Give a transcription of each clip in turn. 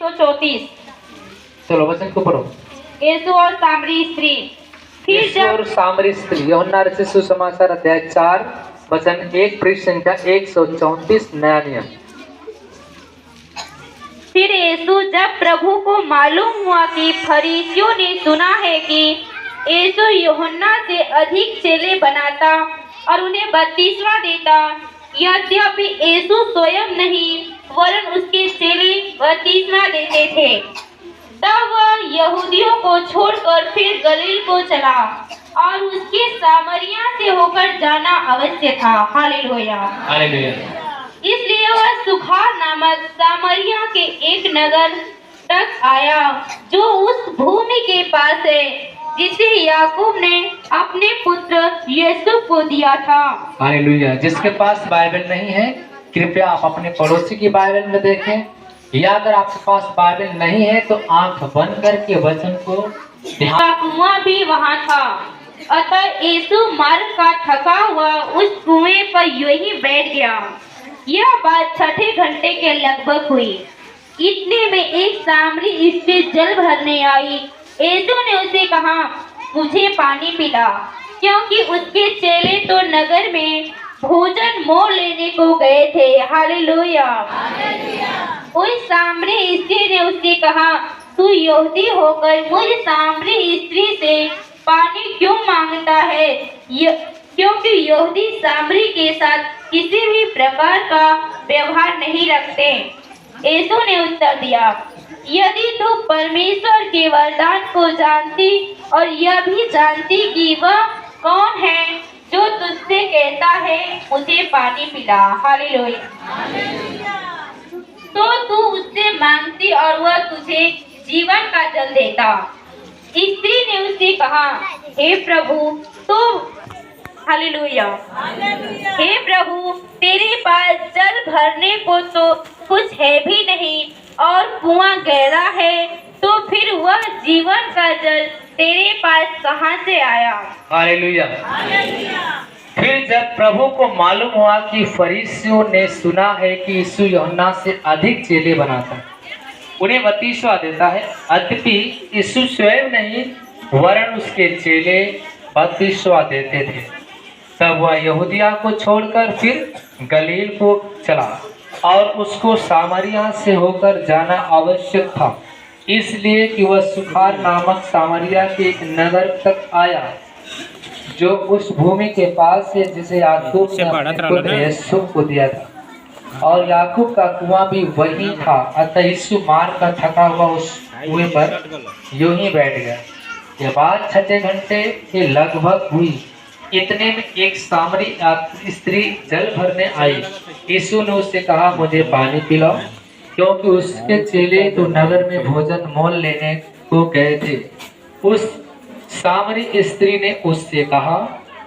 134। चलो वचन को पढ़ो। यीशु और सामरी स्त्री। फिर यीशु और जब सामरी स्त्री, यूहन्ना रचित सुसमाचार अध्याय 4 वचन 1 पृष्ठ संख्या 134 नया नियम। फिर यीशु जब प्रभु को मालूम हुआ कि फरीसियों ने सुना है कि यीशु यूहन्ना से अधिक चेले बनाता और उन्हें बपतिस्मा देता, यद्यपि यीशु स्वयं नहीं वरन उसके चेले बपतिस्मा देते थे, तब वह यहूदियों को छोड़कर फिर गलील को चला और उसके सामरिया से होकर जाना अवश्य था। हालेलुया। हालेलुया। इसलिए वह सुखार नामक सामरिया के एक नगर तक आया जो उस भूमि के पास है जिसे याकूब ने अपने पुत्र यूसुफ को दिया था। हालेलुया। जिसके पास बाइबल नहीं है कृपया आप अपने पड़ोसी की बाइबल में देखें, या अगर आपके पास बाइबल नहीं है तो आंख बंद करके वचन को ध्यान। कुआं भी वहाँ था, अतः यीशु मार्ग का थका हुआ उस कुएं पर यूं ही बैठ गया। यह बात छठे घंटे के लगभग हुई। इतने में एक सामरी स्त्री जल भरने आई। यीशु ने उसे कहा, मुझे पानी पिला, क्योंकि उसके चेले तो नगर में भोजन मोल लेने को गए थे। हालेलुया। उस सामरी स्त्री ने उससे कहा, तू यहूदी होकर मुझ सामरी स्त्री से पानी क्यों मांगता है? क्योंकि यहूदी सामरी के साथ किसी भी प्रकार का व्यवहार नहीं रखते। यीशु ने उत्तर दिया, यदि तू परमेश्वर के वरदान को जानती और यह भी जानती कि वह कौन है जो तुझसे कहता है मुझे पानी पिला, हालेलुया, तो तू उससे मांगती और वह तुझे जीवन का जल देता। स्त्री ने उससे कहा, हे प्रभु, तो हालेलुया, हे प्रभु, तेरे पास जल भरने को तो कुछ है भी नहीं और कुआं गहरा है, तो फिर वह जीवन का जल तेरे पास कहाँ से आया? हालेलुया। फिर जब प्रभु को मालूम हुआ कि फरीसियों ने सुना है कि यीशु यूहन्ना से अधिक चेले बनाता, उन्हें बपतिस्मा देता है, अद्यपि यीशु स्वयं नहीं वरन उसके चेले बपतिस्मा देते थे, तब वह यहूदिया को छोड़कर फिर गलील को चला और उसको सामरिया से होकर जाना आवश्यक था, इसलिए कि वह सुखार नामक सामरिया के एक नगर तक आया जो उस भूमि के पास है जिसे याकूब ने अपने पुत्र यूसुफ को दिया था, और याकूब का कुआं भी वही था। अतः यीशु मार का थका हुआ उस कुएं पर यूं ही बैठ गया। यह बात छठे घंटे के लगभग हुई। इतने में एक सामरी स्त्री जल भरने आई। यीशु ने उससे कहा, मुझे पानी पिलाओ, क्योंकि उसके चेले तो नगर में भोजन मोल लेने को गए थे। उस सामरी स्त्री ने उससे कहा,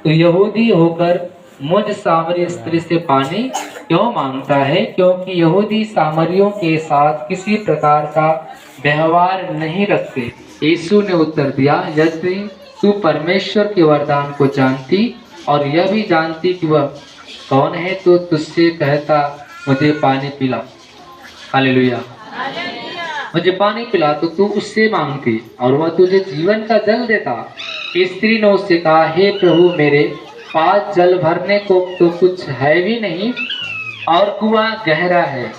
तो यहूदी होकर मुझ सामरी स्त्री से पानी क्यों मांगता है? क्योंकि यहूदी सामरियों के साथ किसी प्रकार का व्यवहार नहीं रखते। यीशु ने उत्तर दिया, यदि तू परमेश्वर के वरदान को जानती और यह भी जानती कि वह कौन है, तो तुझसे कहता, मुझे पानी पिला, हालेलुया, मुझे पानी पिला, तो तू उससे मांगती और वह तुझे जीवन का जल देता। स्त्री ने उससे कहा, हे प्रभु, मेरे पास जल भरने को तो कुछ है भी नहीं और कुआं गहरा है,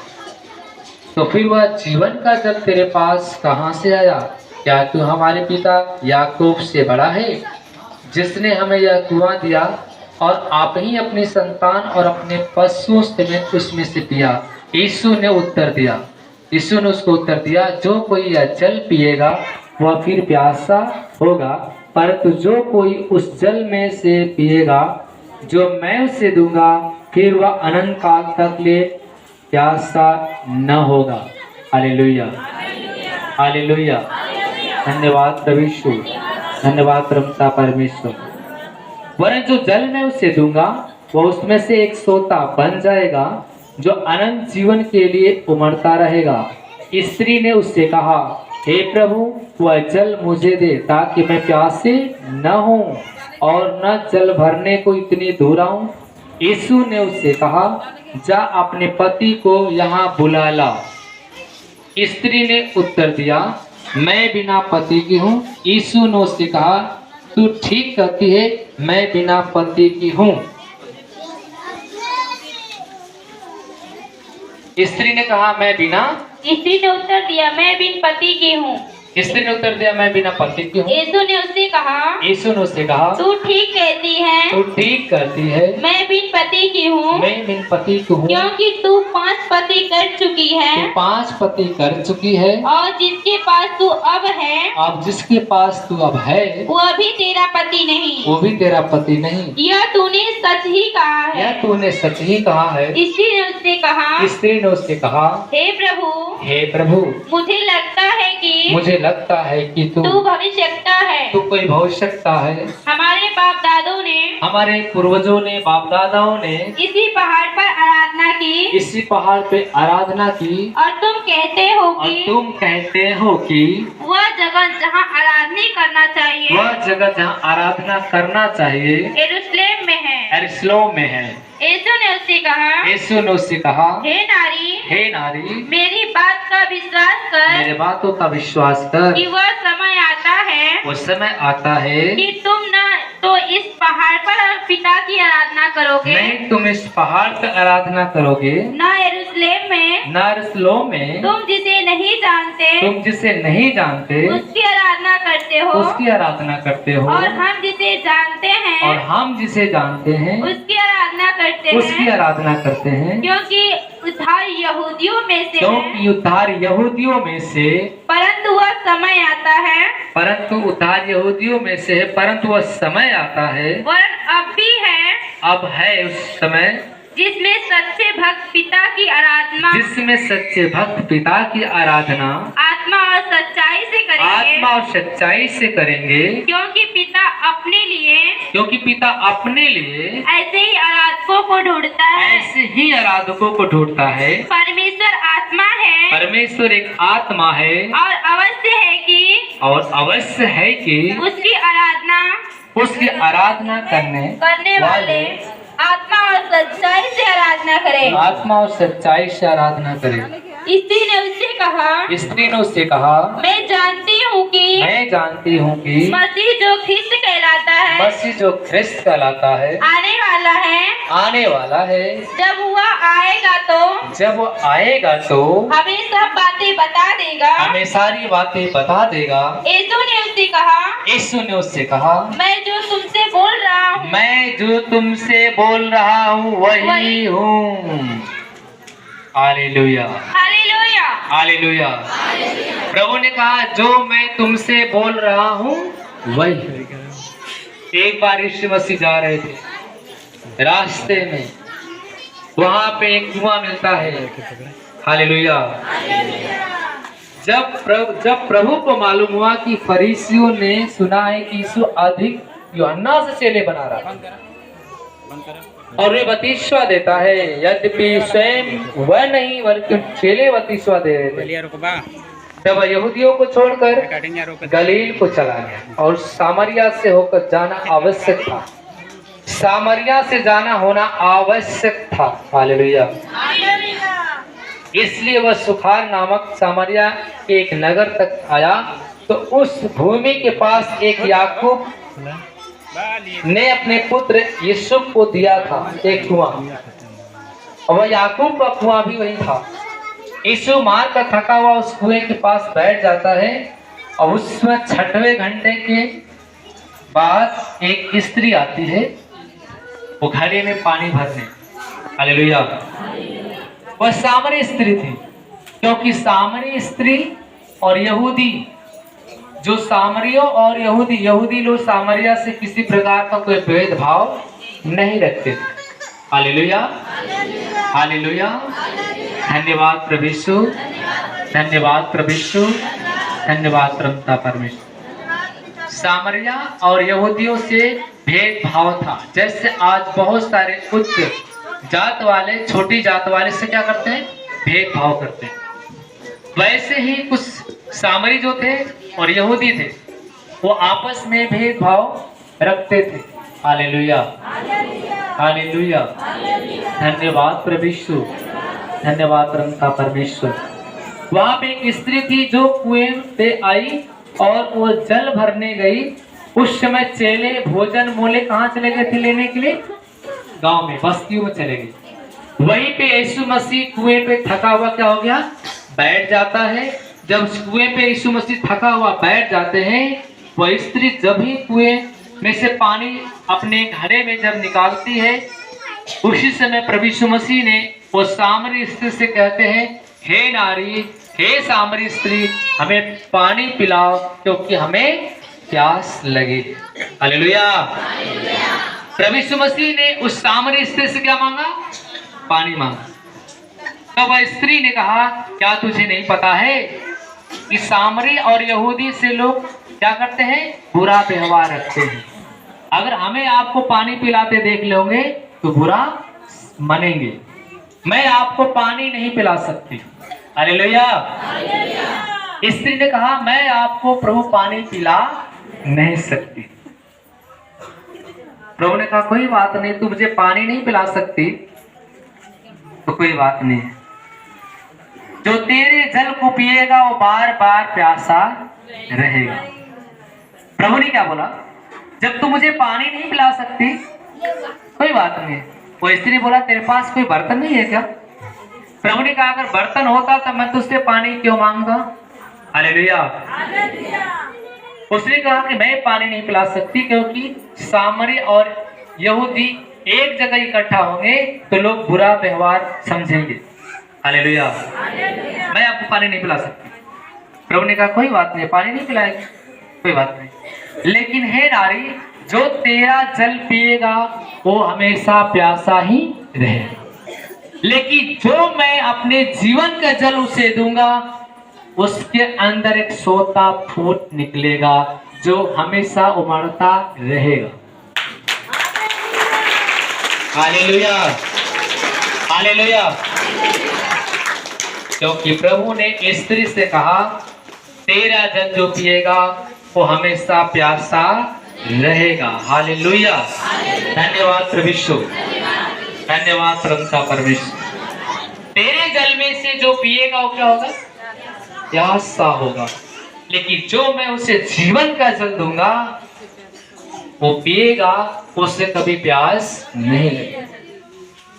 तो फिर वह जीवन का जल तेरे पास कहाँ से आया? क्या तू हमारे पिता याकूब से बड़ा है, जिसने हमें यह कुआं दिया और आप ही अपनी संतान और अपने पशुओं समेत उसमें से पिया? यीशु ने उसको उत्तर दिया, जो कोई यह जल पिएगा वह फिर प्यासा होगा, परंतु जो कोई उस जल में से पिएगा जो मैं उसे दूंगा, फिर वह अनंत काल तक ले प्यासा न होगा। Hallelujah, hallelujah. धन्यवाद प्रभु यीशु, धन्यवाद परमपिता परमेश्वर। वरन जो जल मैं उसे दूंगा वह उसमें से एक सोता बन जाएगा जो अनंत जीवन के लिए उमड़ता रहेगा। स्त्री ने उससे कहा, हे प्रभु, वह जल मुझे दे, ताकि मैं प्यासे न हूँ और न जल भरने को इतनी दूर आऊं। यीशु ने उससे कहा, जा अपने पति को यहाँ बुला ला। स्त्री ने उत्तर दिया, मैं बिना पति की हूँ। यीशु ने उससे कहा, तू ठीक कहती है, मैं बिना पति की हूँ। स्त्री ने कहा, मैं बिना। स्त्री ने उत्तर दिया, मैं बिन पति की हूँ। स्त्री ने उत्तर दिया, मैं बिना पति की हूँ। यीशु ने उससे कहा, यीशु ने उससे कहा, तू ठीक कहती है, तू ठीक करती है, मैं बिन पति की हूँ, मैं बिन पति की हूँ। क्योंकि तू 5 पति कर चुकी है, तू 5 पति कर चुकी है, और जिसके पास तू अब है, अब जिसके पास तू अब है, वो भी तेरा पति नहीं। वो भी तेरा पति नहीं। यह तूने सच ही कहा है। यह तूने सच ही कहा है। स्त्री ने उससे कहा, स्त्री ने उससे कहा, हे प्रभु, हे प्रभु, मुझे लगता है कि मुझे लगता है कि तू भविष्यवक्ता है। तू कोई भविष्यवक्ता है। हमारे बाप दादों ने, हमारे पूर्वजों ने, बाप दादाओं ने इसी पहाड़ पर आराधना की, इसी पहाड़ पे आराधना की, और तुम कहते हो और कि तुम कहते हो कि वह जगह जहाँ आराधना करना चाहिए, वह जगह जहाँ आराधना करना चाहिए यरूशलेम में है। यरूशलेम में है। यीशु ने उससे कहा, यीशु ने उससे कहा, हे नारी, हे नारी, मेरी बात का विश्वास कर, मेरे बातों का विश्वास कर कि वह समय आता है, वो समय आता है कि तुम न तो इस पहाड़ पर पिता की आराधना करोगे, नहीं तुम इस पहाड़ पर आराधना करोगे, न यरूशलेम में, न यरूशलेम में, तुम जिसे नहीं जानते, तुम जिसे नहीं जानते उसकी आराधना करते हो, उसकी आराधना करते हो, और हम जिसे जानते हैं, और हम जिसे जानते हैं उसकी आराधना करते उसकी हैं, आराधना करते हैं, क्योंकि उद्धार यहूदियों में से है, क्योंकि उद्धार यहूदियों में से, परंतु वह समय आता है, परंतु उद्धार यहूदियों में से है, परंतु वह समय आता है, वरन अब भी है, अब है उस समय, जिसमें सच्चे भक्त पिता की आराधना, जिसमें सच्चे भक्त पिता की आराधना आत्मा और सच्चाई से करेंगे, आत्मा और सच्चाई से करेंगे, क्योंकि पिता अपने लिए, क्योंकि पिता अपने लिए ऐसे ही आराधकों को ढूंढता है। ऐसे ही आराधकों को ढूंढता है। परमेश्वर आत्मा है, परमेश्वर एक आत्मा है, और अवश्य है कि उसकी आराधना करने वाले आत्मा और सच्चाई से आराधना करें। आत्मा और सच्चाई से आराधना करें। स्त्री ने उससे कहा, स्त्री ने उससे कहा, मैं जानती हूँ कि मसीह जो ख्रिस्त कहलाता है, मसीह जो ख्रिस्त कहलाता है आने वाला है, जब वो आएगा तो हमें सब बातें बता देगा, हमें सारी बातें बता देगा। यीशु ने उससे कहा, मैं जो तुमसे बोल रहा हूँ वही हूँ। Hallelujah, hallelujah, hallelujah. प्रभु ने कहा, जो मैं तुमसे बोल रहा हूँ वही। एक बार यीशु मसीह जा रहे थे, रास्ते में वहां पे एक कुआं मिलता है। हालेलुया। जब प्रभु को मालूम हुआ कि फरीसियों ने सुना है कि यीशु अधिक यूहन्ना से चेले बना रहा है और वे बपतिस्मा देता है, यद्यपि स्वयं वह नहीं बल्कि चेले बपतिस्मा दे रहे थे, तब यहूदियों को छोड़कर गलील को चला गया और सामरिया से होकर जाना आवश्यक था। सामरिया से जाना होना आवश्यक था। हालेलुया। इसलिए वह सुखार नामक सामरिया के एक नगर तक आया, तो उस भूमि के पास एक याकूब ने अपने पुत्र यूसुफ को दिया था एक कुआं, और वह याकूब का कुआं भी वही था। यीशु मार कर थका हुआ उस कुएं के पास बैठ जाता है, और उसमें 6वें घंटे के बाद एक स्त्री आती है, वो घड़े में पानी भरने। हालेलुया। वह सामरी स्त्री थी, क्योंकि सामरी स्त्री और यहूदी, जो सामरियों और यहूदी लोग सामरिया से किसी प्रकार का कोई भेदभाव नहीं रखते थे। Hallelujah, hallelujah. धन्यवाद प्रभु यीशु, धन्यवाद प्रभु यीशु, धन्यवाद परमपिता परमेश्वर। सामरिया और यहूदियों से भेदभाव था। जैसे आज बहुत सारे उच्च जात वाले छोटी जात वाले से क्या करते हैं, भेदभाव करते हैं, वैसे ही कुछ सामरी जो थे और यहूदी थे, वो आपस में भेदभाव रखते थे। Hallelujah, hallelujah. धन्यवाद प्रभु यीशु, धन्यवाद परमपिता परमेश्वर। वहां पे एक स्त्री थी जो कुएं पे आई और वो जल भरने गई। उस समय चेले भोजन मोले कहाँ चले गए थे लेने के लिए? गांव में, बस्तियों में चले गए। वहीं पे यीशु मसीह कुएं पे थका हुआ क्या हो गया? बैठ जाता है। जब कुएं पे यीशु मसीह थका हुआ बैठ जाते हैं, वह स्त्री जब ही कुएं में से पानी अपने घड़े में जब निकालती है, उसी समय प्रभु यीशु मसीह ने वो सामरी स्त्री से कहते हैं, हे नारी, हे सामरी स्त्री, हमें पानी पिलाओ क्योंकि हमें प्यास लगी। हालेलुया। प्रभु यीशु मसीह ने उस सामरी स्त्री से क्या मांगा? पानी मांगा। तब वह स्त्री ने कहा, क्या तुझे नहीं पता है कि सामरी और यहूदी से लोग क्या करते हैं? बुरा व्यवहार रखते हैं। अगर हमें आपको पानी पिलाते देख लोगे तो बुरा मानेंगे। मैं आपको पानी नहीं पिला सकती। हालेलुया। स्त्री ने कहा, मैं आपको प्रभु पानी पिला नहीं सकती। प्रभु ने कहा, कोई बात नहीं, तू मुझे पानी नहीं पिला सकती तो कोई बात नहीं, जो तेरे जल को पिएगा वो बार बार प्यासा रहेगा। प्रभु ने क्या बोला? जब तू मुझे पानी नहीं पिला सकती कोई बात नहीं। वो स्त्री बोला, तेरे पास कोई बर्तन नहीं है क्या? प्रभु ने कहा, अगर बर्तन होता तो मैं तुझसे पानी क्यों मांगता? हालेलुया। उसने कहा कि मैं पानी नहीं पिला सकती क्योंकि सामरी और यहूदी एक जगह इकट्ठा होंगे तो लोग बुरा व्यवहार समझेंगे। हालेलुया। मैं आपको पानी नहीं पिला सकती। प्रभु ने कहा, कोई बात नहीं, पानी नहीं पिलाएगी, कोई बात नहीं, लेकिन हे नारी, जो तेरा जल पिएगा वो हमेशा प्यासा ही रहेगा, लेकिन जो मैं अपने जीवन का जल उसे दूंगा उसके अंदर एक सोता फूट निकलेगा जो हमेशा उमड़ता रहेगा। हालेलुया। हालेलुया। क्योंकि प्रभु ने स्त्री से कहा, तेरा जल जो पिएगा वो हमेशा प्यासा रहेगा। हालेलुया। धन्यवाद प्रभु यीशु, धन्यवाद प्रभु परमेश्वर। तेरे जल में से जो पिएगा वो क्या होगा? प्यासा होगा, लेकिन जो मैं उसे जीवन का जल दूंगा वो पिएगा, उससे कभी प्यास नहीं लगेगी,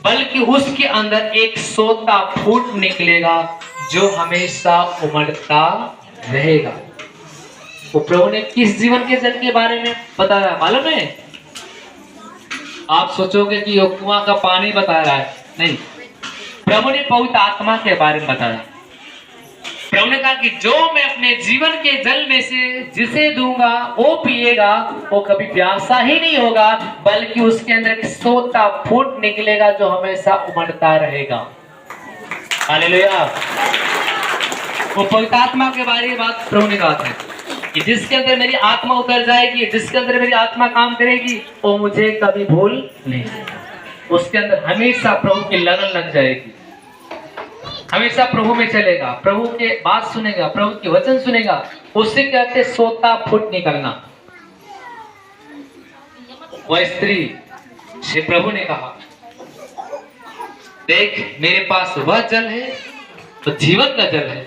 बल्कि उसके अंदर एक सोता फूट निकलेगा जो हमेशा उमड़ता रहेगा। वो प्रभु ने किस जीवन के जल के बारे में बताया मालूम है? आप सोचोगे कि वो कुआं का पानी बता रहा है, नहीं, प्रभु ने पवित्र आत्मा के बारे में बताया। प्रभु ने कहा कि जो मैं अपने जीवन के जल में से जिसे दूंगा वो पिएगा, वो कभी प्यासा ही नहीं होगा, बल्कि उसके अंदर एक सोता फूट निकलेगा जो हमेशा उमड़ता रहेगा। हालेलुया। वो पवित्र आत्मा के बारे में बात प्रभु ने कहा था कि जिसके अंदर मेरी आत्मा उतर जाएगी, जिसके अंदर मेरी आत्मा काम करेगी, वो मुझे कभी भूल नहीं, उसके अंदर हमेशा प्रभु की लगन लग जाएगी, हमेशा प्रभु में चलेगा, प्रभु के बात सुनेगा, प्रभु के वचन सुनेगा। उससे कहते सोता फूट निकलना। वह स्त्री से प्रभु ने कहा, देख मेरे पास वह जल है तो जीवन का जल है,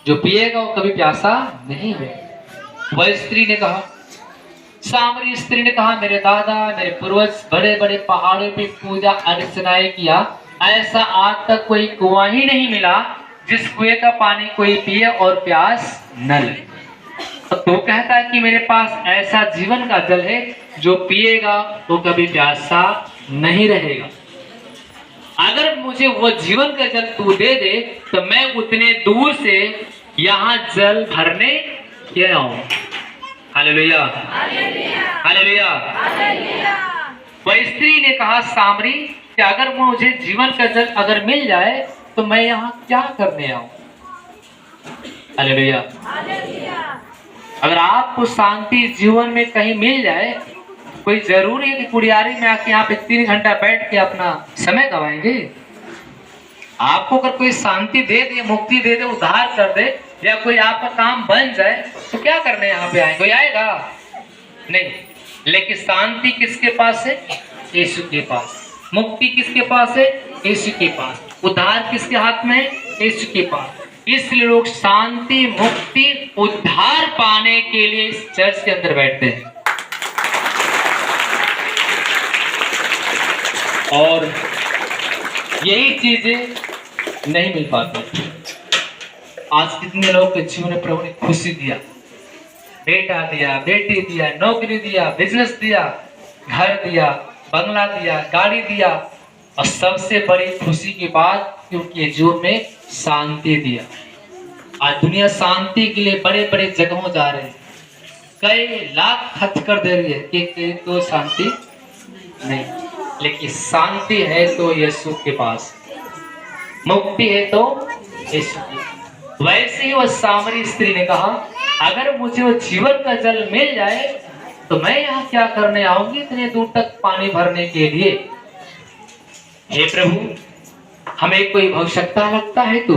जो पिएगा वो कभी प्यासा नहीं होगा। वह स्त्री ने कहा, सामरी स्त्री ने कहा, मेरे दादा मेरे पूर्वज बड़े बड़े पहाड़ों पे पूजा अर्चनाएं किया, ऐसा आज तक कोई कुआं ही नहीं मिला जिस कुएं का पानी कोई पिए और प्यास न लगे। तो कहता है कि मेरे पास ऐसा जीवन का जल है जो पिएगा तो कभी प्यासा नहीं रहेगा। अगर मुझे वो जीवन का जल तू दे दे तो मैं उतने दूर से यहाँ जल भरने क्यों आऊं। हालेलुया। हालेलुया। वह स्त्री ने कहा, सामरी, कि अगर मुझे जीवन का जल अगर मिल जाए तो मैं यहाँ क्या करने आऊं। हालेलुया। अगर आपको शांति जीवन में कहीं मिल जाए, कोई जरूरी है कि कुड़ियारी में आके यहाँ पे 3 घंटा बैठ के अपना समय गवाएंगे? आपको अगर कोई शांति दे दे, मुक्ति दे दे, उद्धार कर दे, या कोई आपका काम बन जाए तो क्या करने यहाँ पे आएंगे? कोई आएगा नहीं। लेकिन शांति किसके पास है? यीशु के पास। मुक्ति किसके पास है? यीशु के पास। उद्धार किसके हाथ में है? यीशु के पास। इसलिए लोग शांति, मुक्ति, उद्धार पाने के लिए इस चर्च के अंदर बैठते हैं। और यही चीजें नहीं मिल पाती। आज कितने लोग के जीवन में प्रभु ने खुशी दिया, बेटा दिया, बेटी दिया, नौकरी दिया, बिजनेस दिया, घर दिया, बंगला दिया, गाड़ी दिया, और सबसे बड़ी खुशी की बात कि उनके जीवन में शांति दिया। आज दुनिया शांति के लिए बड़े बड़े जगहों जा रहे हैं, कई लाख खर्च कर दे रही है कि तो शांति नहीं, लेकिन शांति है तो यीशु के पास, मुक्ति है तो यीशु की। वैसे ही वह सामरी स्त्री ने कहा, अगर मुझे वो जीवन का जल मिल जाए तो मैं यहाँ क्या करने आऊंगी इतने दूर तक पानी भरने के लिए। हे प्रभु, हमें कोई भविष्यता लगता है तू।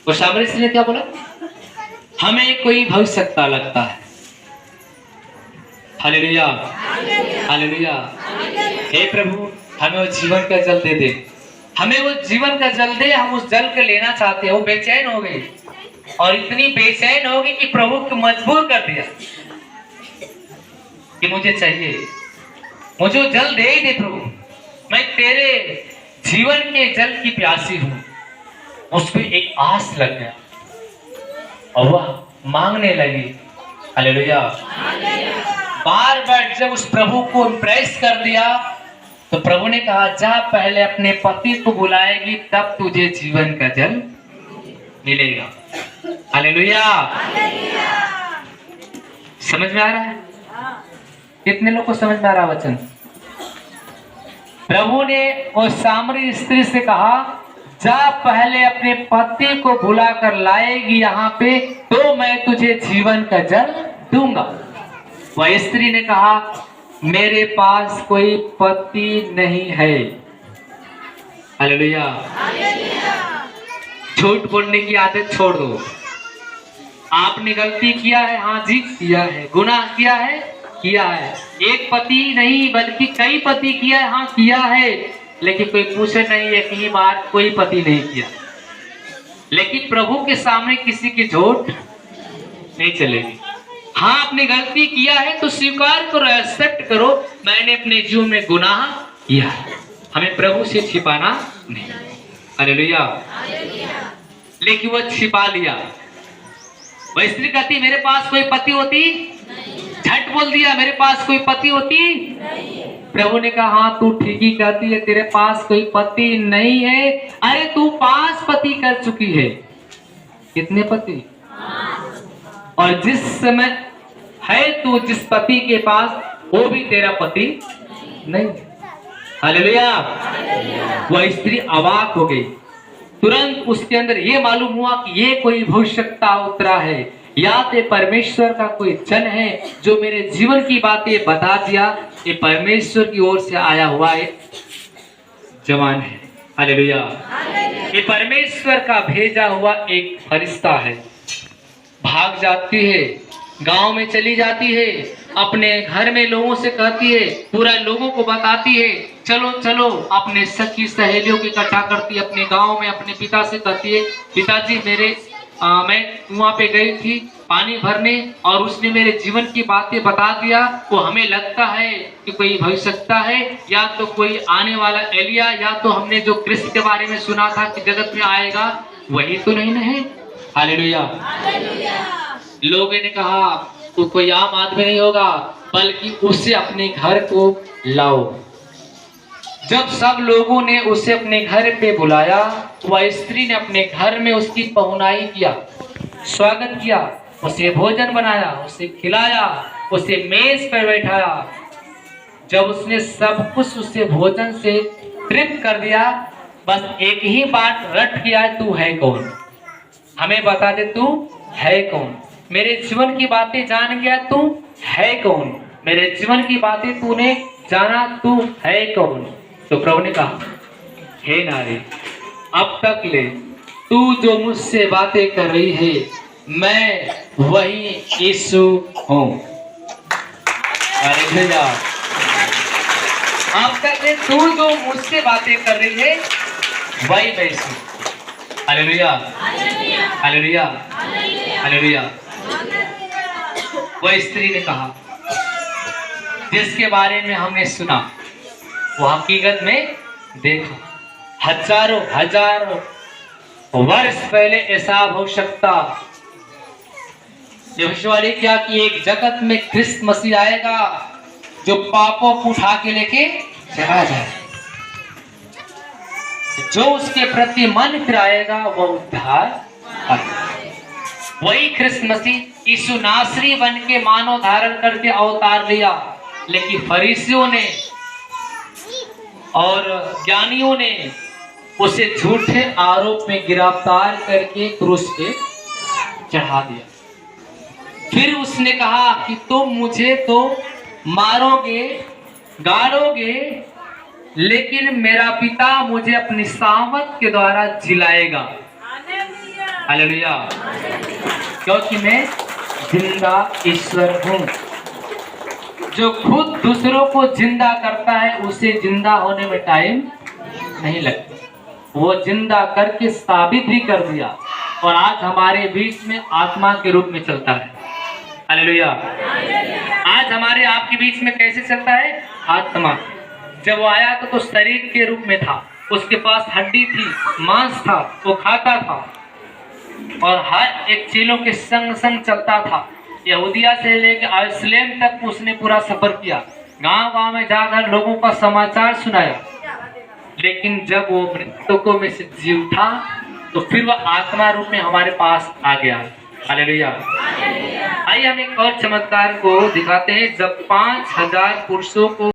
वो सामरी स्त्री ने क्या बोला? हमें कोई भविष्यता लगता है। Hallelujah, hallelujah. हे प्रभु, हमें वो जीवन का जल दे दे, हमें वो जीवन का जल दे। हम उस जल को लेना चाहते हैं। वो बेचैन हो गई, और इतनी बेचैन हो गई कि प्रभु को मजबूर कर दिया कि मुझे चाहिए, मुझे वो जल दे ही दे प्रभु, मैं तेरे जीवन के जल की प्यासी हूं। उसको एक आस लग गया और वह मांगने लगी। हालेलुया। बार बार जब उस प्रभु को इम्प्रेस कर दिया तो प्रभु ने कहा, जा पहले अपने पति को बुलाएगी तब तुझे जीवन का जल मिलेगा। हालेलुया। समझ में आ रहा है? कितने लोग को समझ में आ रहा वचन? प्रभु ने उस सामरी स्त्री से कहा, जा पहले अपने पति को बुलाकर लाएगी यहाँ पे तो मैं तुझे जीवन का जल दूंगा। वह स्त्री ने कहा, मेरे पास कोई पति नहीं है। हालेलुया। झूठ बोलने की आदत छोड़ दो। आपने गलती किया है, हाँ जी किया है, गुनाह किया है, किया है। एक पति नहीं बल्कि कई पति किया है, हाँ किया है, लेकिन कोई पूछे नहीं एक ही बार कोई पति नहीं किया। लेकिन प्रभु के सामने किसी की झूठ नहीं चलेगी। हाँ, आपने गलती किया है तो स्वीकार करो, एक्सेप्ट करो, मैंने अपने जीवन में गुनाह किया है। हमें प्रभु से छिपाना नहीं। हालेलुया। लेकिन वो छिपा लिया। वह स्त्री कहती, मेरे पास कोई पति होती, झट बोल दिया, मेरे पास कोई पति होती। प्रभु ने कहा, हाँ तू ठीक ही कहती है, तेरे पास कोई पति नहीं है। अरे तू 5 पति कर चुकी है। कितने पति? और जिस समय है तू जिस पति के पास, वो भी तेरा पति नहीं। हालेलुया। वह स्त्री अवाक हो गई। तुरंत उसके अंदर ये मालूम हुआ कि ये कोई भविष्यता उतरा है, या तो परमेश्वर का कोई जन है जो मेरे जीवन की बातें बता दिया। ये परमेश्वर की ओर से आया हुआ एक जवान है। हालेलुया। ये परमेश्वर का भेजा हुआ एक फरिश्ता है। भाग जाती है, गांव में चली जाती है, अपने घर में लोगों से कहती है, पूरा लोगों को बताती है, चलो चलो, अपने सखी सहेलियों की इकट्ठा करती है, अपने गांव में अपने पिता से कहती है, पिताजी मैं कुआं पे गई थी पानी भरने और उसने मेरे जीवन की बातें बता दिया। वो हमें लगता है कि कोई भविष्यता है, या तो कोई आने वाला एलिया, या तो हमने जो कृष्ण के बारे में सुना था कि जगत में आएगा वही तो नहीं है। हालेलुया। लोगों ने कहा तो कोई आम आदमी नहीं होगा, बल्कि उसे अपने घर को लाओ। जब सब लोगों ने उसे अपने घर पे बुलाया, वह स्त्री ने अपने घर में उसकी पहुनाई किया, स्वागत किया, उसे भोजन बनाया, उसे खिलाया, उसे मेज पर बैठाया। जब उसने सब कुछ उसे भोजन से तृप्त कर दिया, बस एक ही बात रट किया, तू है कौन? हमें बता दे, तू है कौन? मेरे जीवन की बातें जान गया, तू है कौन? मेरे जीवन की बातें तूने जाना, तू है कौन? तो प्रभु ने कहा, हे नारी, अब तक ले तू जो मुझसे बातें कर रही है, मैं वही यीशु हूँ। हालेलुया। अब तक ले तू जो मुझसे बातें कर रही है, वही मैं यीशु। हालेलुया। Hallelujah, hallelujah. वह स्त्री ने कहा जिसके बारे में हमने सुना वो हकीकत में देखो, हजारों हजारों वर्ष पहले ऐसा हो सकता। ये भविष्यवाणी क्या कि एक जगत में ख्रिस्त मसीह आएगा जो पापों को उठा के लेके चला जाए, जो उसके प्रति मन फिराएगा वो उद्धार पाएगा। वही ख्रिस्त मसीह यीशु नासरी बन के मानव धारण करके अवतार लिया, लेकिन फरीसियों ने और ज्ञानियों ने उसे झूठे आरोप में गिरफ्तार करके क्रूस पे चढ़ा दिया। फिर उसने कहा कि तुम मुझे तो मारोगे, गाड़ोगे, लेकिन मेरा पिता मुझे अपनी सामत के द्वारा जिलाएगा। हालेलुया, क्योंकि मैं जिंदा ईश्वर हूँ। जो खुद दूसरों को जिंदा करता है उसे जिंदा होने में टाइम नहीं लगता। वो जिंदा करके साबित भी कर दिया और आज हमारे बीच में आत्मा के रूप में चलता है। हालेलुया, आज हमारे आपके बीच में कैसे चलता है? आत्मा। जब वो आया तो शरीर के रूप में था, उसके पास हड्डी थी, मांस था, वो खाता था और हर एक चीलों के संग संग चलता था। यहूदिया से लेकर यरूशलेम तक उसने पूरा सफर किया, गांव गांव में जाकर लोगों का समाचार सुनाया। लेकिन जब वो मृतकों में से जी उठा तो फिर वह आत्मा रूप में हमारे पास आ गया। हालेलुया। आइए हम एक और चमत्कार को दिखाते हैं। जब 5000 पुरुषों को